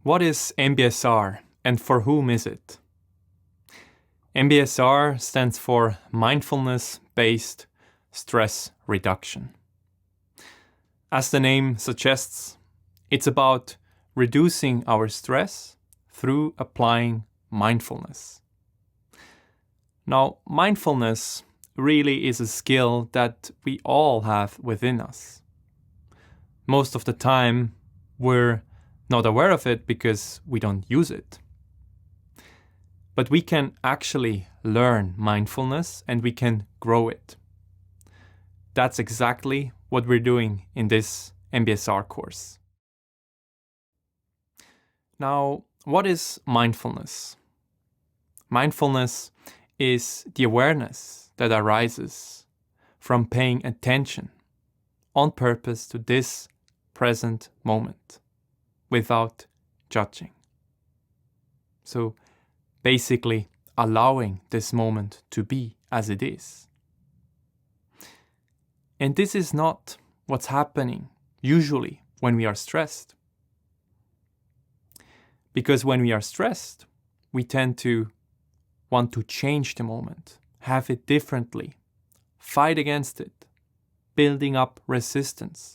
What is MBSR and for whom is it? MBSR stands for Mindfulness-Based Stress Reduction. As the name suggests, it's about reducing our stress through applying mindfulness. Now, mindfulness really is a skill that we all have within us. Most of the time, we're not aware of it because we don't use it. But we can actually learn mindfulness and we can grow it. That's exactly what we're doing in this MBSR course. Now, what is mindfulness? Mindfulness is the awareness that arises from paying attention on purpose to this present moment without judging. So basically allowing this moment to be as it is. And this is not what's happening usually when we are stressed. Because when we are stressed, we tend to want to change the moment, have it differently, fight against it, building up resistance.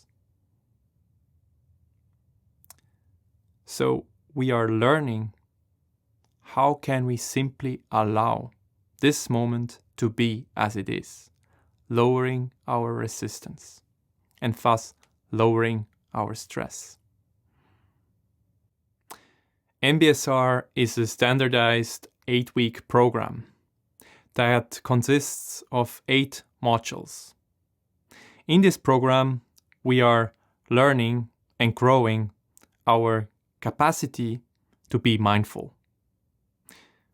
So we are learning how can we simply allow this moment to be as it is, lowering our resistance and thus lowering our stress. MBSR is a standardized 8-week program that consists of 8 modules. In this program, we are learning and growing our capacity to be mindful.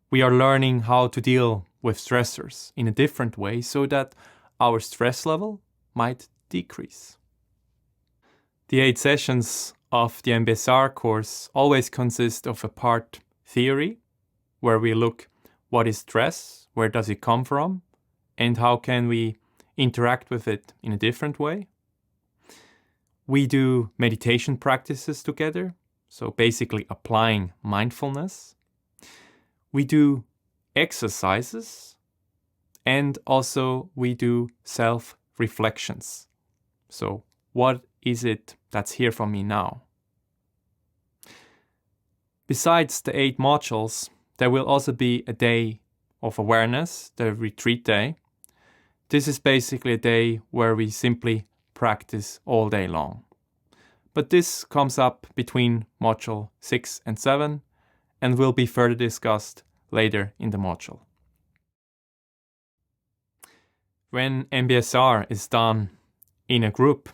We are learning how to deal with stressors in a different way so that our stress level might decrease. The 8 sessions of the MBSR course always consist of a part theory, where we look what is stress, where does it come from, and how can we interact with it in a different way. We do meditation practices together, so basically applying mindfulness. We do exercises, and also we do self-reflections. So what is it that's here for me now? Besides the 8 modules, there will also be a day of awareness, the retreat day. This is basically a day where we simply practice all day long. But this comes up between module 6 and 7 and will be further discussed later in the module. When MBSR is done in a group,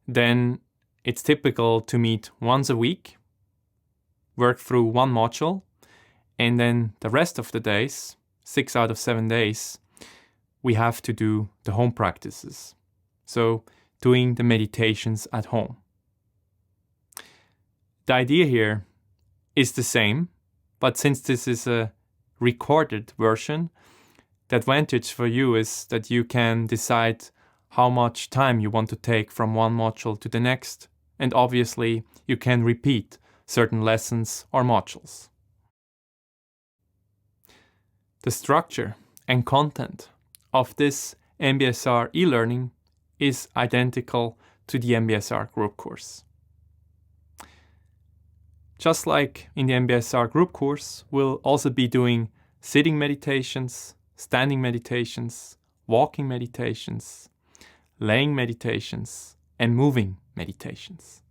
then it's typical to meet once a week, work through one module, and then the rest of the days, 6 out of 7 days, we have to do the home practices. So doing the meditations at home. The idea here is the same, but since this is a recorded version, the advantage for you is that you can decide how much time you want to take from one module to the next, and obviously you can repeat certain lessons or modules. The structure and content of this MBSR e-learning is identical to the MBSR group course. Just like in the MBSR group course, we'll also be doing sitting meditations, standing meditations, walking meditations, laying meditations, and moving meditations.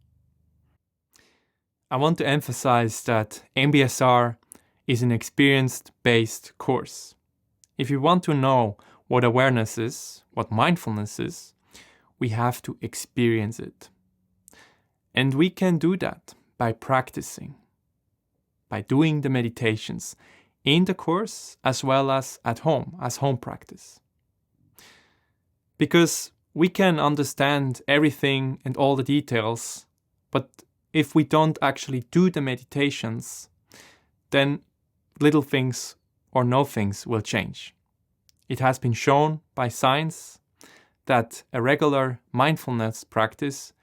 I want to emphasize that MBSR is an experience-based course. If you want to know what awareness is, what mindfulness is, we have to experience it. And we can do that by practicing, by doing the meditations in the course as well as at home, as home practice. Because we can understand everything and all the details, but if we don't actually do the meditations, then little things or no things will change. It has been shown by science that a regular mindfulness practice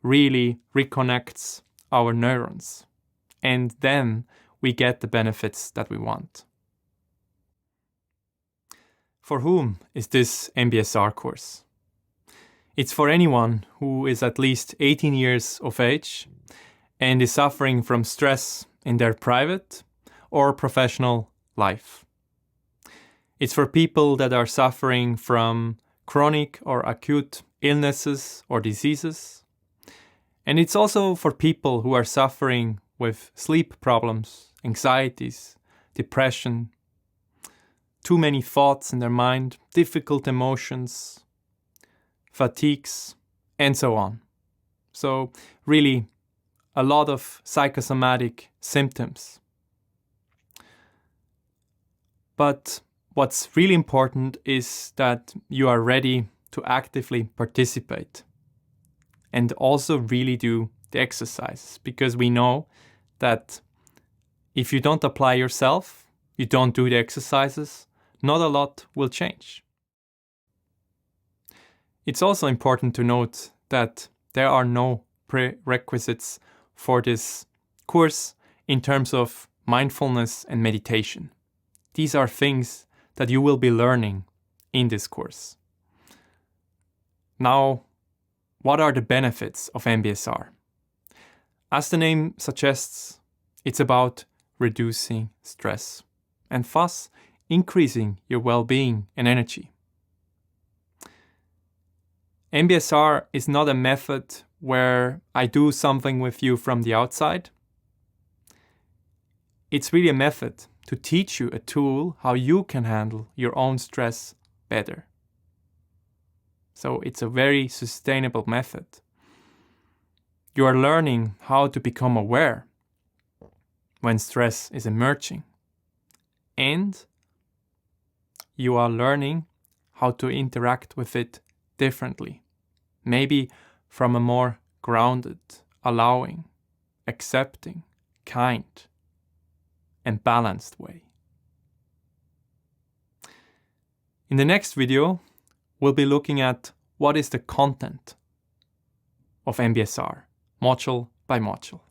really reconnects our neurons and then we get the benefits that we want. For whom is this MBSR course? It's for anyone who is at least 18 years of age and is suffering from stress in their private or professional life. It's for people that are suffering from chronic or acute illnesses or diseases. And it's also for people who are suffering with sleep problems, anxieties, depression, too many thoughts in their mind, difficult emotions, fatigues, and so on. So really a lot of psychosomatic symptoms. But what's really important is that you are ready to actively participate and also really do the exercises, because we know that if you don't apply yourself, you don't do the exercises, not a lot will change. It's also important to note that there are no prerequisites for this course in terms of mindfulness and meditation. These are things that you will be learning in this course. Now, what are the benefits of MBSR? As the name suggests, it's about reducing stress and thus increasing your well-being and energy. MBSR is not a method where I do something with you from the outside. It's really a method to teach you a tool how you can handle your own stress better. So it's a very sustainable method. You are learning how to become aware when stress is emerging. And you are learning how to interact with it differently. Maybe from a more grounded, allowing, accepting, kind, and balanced way. In the next video, we'll be looking at what is the content of MBSR, module by module.